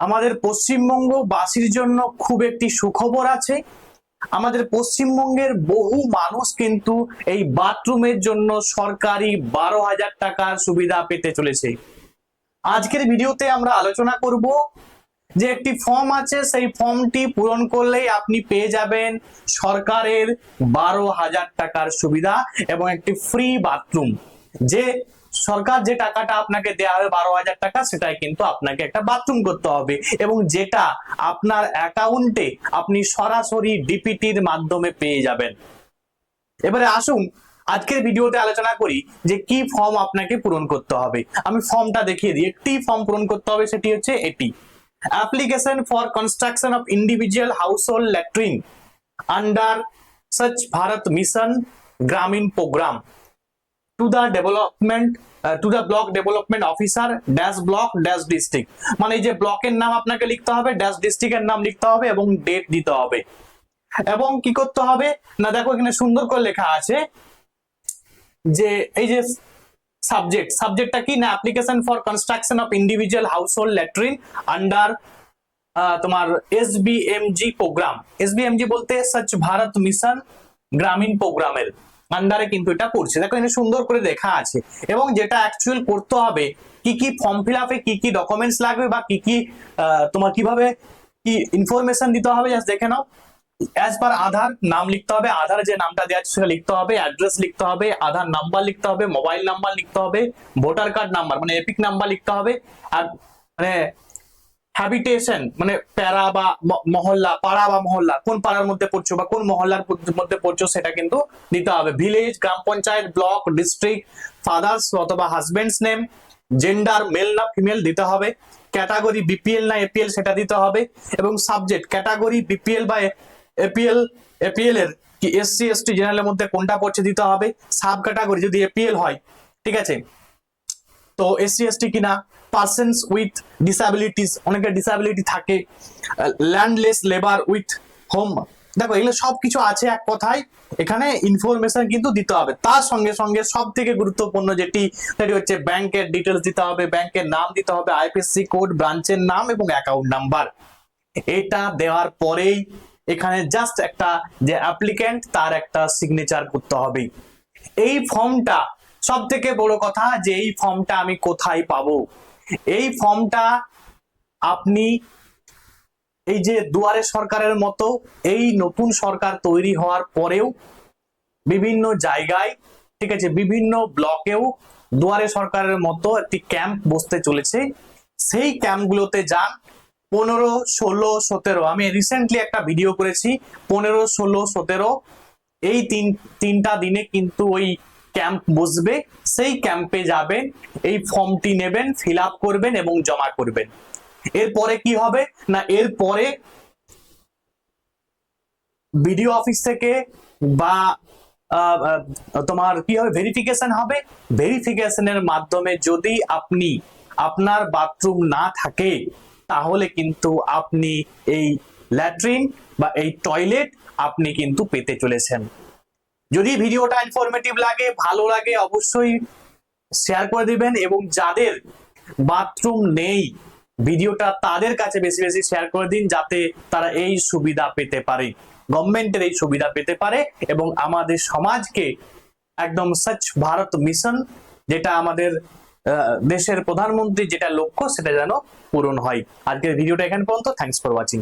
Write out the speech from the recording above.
আমাদের পশ্চিমবঙ্গবাসীর জন্য খুব একটি সুখবর আছে। আমাদের পশ্চিমবঙ্গের বহু মানুষ কিন্তু এই বাথরুমের জন্য সরকারি 12,000 টাকার সুবিধা পেতে চলেছে। আজকের ভিডিওতে আমরা আলোচনা করব যে একটি ফর্ম আছে, সেই ফর্মটি পূরণ করলেই আপনি পেয়ে যাবেন সরকারের 12,000 টাকার সুবিধা এবং একটি ফ্রি বাথরুম। যে সরকার যে টাকাটা আপনাকে দেওয়া হবে 12,000 টাকা, সেটাই কিন্তু আপনাকে একটা বাথরুম করতে হবে এবং যেটা আপনার অ্যাকাউন্টে আপনি সরাসরি ডিপিটির মাধ্যমে পেয়ে যাবেন। এবারে আসুন আজকের ভিডিওতে আলোচনা করি যে কি ফর্ম আপনাকে পূরণ করতে হবে। আমি ফর্মটা দেখিয়ে দিই। একটি ফর্ম পূরণ করতে হবে, সেটি হচ্ছে এটি: application for construction of individual household latrine under Swachh Bharat Mission Gramin program to the development to the block development officer dash block dash district। মানে এই যে ব্লকের নাম আপনাকে লিখতে হবে, ড্যাশ ডিস্ট্রিক্টের নাম লিখতে হবে এবং ডেট দিতে হবে। এবং কি করতে হবে না, দেখো এখানে সুন্দর করে লেখা আছে যে এই যে সাবজেক্টটা কি না, application for construction of individual household latrine under তোমার এসবিএমজি প্রোগ্রাম। এসবিএমজি বলতে স্বচ্ছ ভারত মিশন গ্রামীণ প্রোগ্রামের আন্ডারে কিন্তু এটা পড়ছে। দেখো এখানে সুন্দর করে লেখা আছে এবং যেটা অ্যাকচুয়াল করতে হবে, কি কি ফর্ম ফিল আপে কি কি ডকুমেন্টস লাগবে বা কি কি তোমার কিভাবে কি ইনফরমেশন দিতে হবে, জাস্ট দেখে নাও। অ্যাজ পার আধার নাম লিখতে হবে, আধার যে নামটা দেওয়া আছে সেটা লিখতে হবে, অ্যাড্রেস লিখতে হবে, আধার নাম্বার লিখতে হবে, মোবাইল নাম্বার লিখতে হবে, ভোটার কার্ড নাম্বার মানে এপিক নাম্বার লিখতে হবে, আর মানে হ্যাবিটেশন মানে প্যারা বা মহল্লা, পাড়া বা মহল্লা, কোন পাড়ার মধ্যে পড়ছো বা কোন মহল্লার মধ্যে পড়ছো সেটা কিন্তু দিতে হবে। ভিলেজ, গ্রাম পঞ্চায়েত, ব্লক, ডিস্ট্রিক্ট, ফাদার্স অথবা হাজবেন্ডস নেম, জেন্ডার মেল না ফিমেল দিতে হবে, ক্যাটাগরি বিপিএল না এপিএল সেটা দিতে হবে এবং সাবজেক্ট ক্যাটাগরি বিপিএল বা এপিএল এর কি এসসি এসটি জেনারেলের মধ্যে কোনটা পড়ছে দিতে হবে। সাব ক্যাটাগরি যদি এপিএল হয়, ঠিক আছে, তো এসসি এসটি কিনা, পার্সনস উইথ ডিসএবিলিটিস, অনেকের ডিসএবিলিটি থাকে, ল্যান্ডলেস লেবার উইথ হোম। দেখো এগুলো সবকিছু আছে এক কথায়, এখানে ইনফরমেশন কিন্তু দিতে হবে। তার সঙ্গে সঙ্গে সব থেকে গুরুত্বপূর্ণ যেটি সেটি হচ্ছে ব্যাংকের ডিটেলস দিতে হবে, ব্যাংকের নাম দিতে হবে, আইএফএসসি কোড, ব্রাঞ্চের নাম এবং অ্যাকাউন্ট নাম্বার। এটা দেওয়ার পরেই এখানে জাস্ট একটা যে অ্যাপ্লিক্যান্ট তার একটা সিগনেচার করতে হবে। এই ফর্মটা সব থেকে বড় কথা যে এই ফর্মটা আমি কোথায় পাবো। এই ফর্মটা আপনি এই যে দুয়ারে সরকারের মতো এই নতুন সরকার তৈরি হওয়ার পরেও বিভিন্ন জায়গায়, ঠিক আছে, বিভিন্ন ব্লকেও দুয়ারে সরকারের মতো একটি ক্যাম্প বসতে চলেছে। সেই ক্যাম্পগুলোতে যান। 15, 16, 17 আমি রিসেন্টলি একটা ভিডিও করেছি। 15, 16, 17 এই তিনটা দিনে কিন্তু ওই ক্যাম্প বসবে। সেই ক্যাম্পে যাবেন, এই ফর্মটি নেবেন, ফিল আপ করবেন এবং জমা করবেন। এরপরে কি হবে না, এরপরে বিডিও অফিস থেকে বা তোমার কি হবে ভেরিফিকেশন হবে। ভেরিফিকেশনের মাধ্যমে যদি আপনি আপনার বাথরুম না থাকে তাহলে কিন্তু আপনি এই ল্যাট্রিন বা এই টয়লেট আপনি কিন্তু পেতে চলেছেন। যদি ভিডিওটা ইনফরমেটিভ লাগে, ভালো লাগে, অবশ্যই শেয়ার করে দিবেন এবং যাদের বাথরুম নেই ভিডিওটা তাদের কাছে বেশি বেশি শেয়ার করে দিন, যাতে তারা এই সুবিধা পেতে পারে, গভর্নমেন্টের এই সুবিধা পেতে পারে এবং আমাদের সমাজকে একদম স্বচ্ছ ভারত মিশন, যেটা আমাদের দেশের প্রধানমন্ত্রী যেটা লক্ষ্য সেটা যেন পূরণ হয়। আজকের ভিডিওটা এখানে পর্যন্ত। Thanks for watching.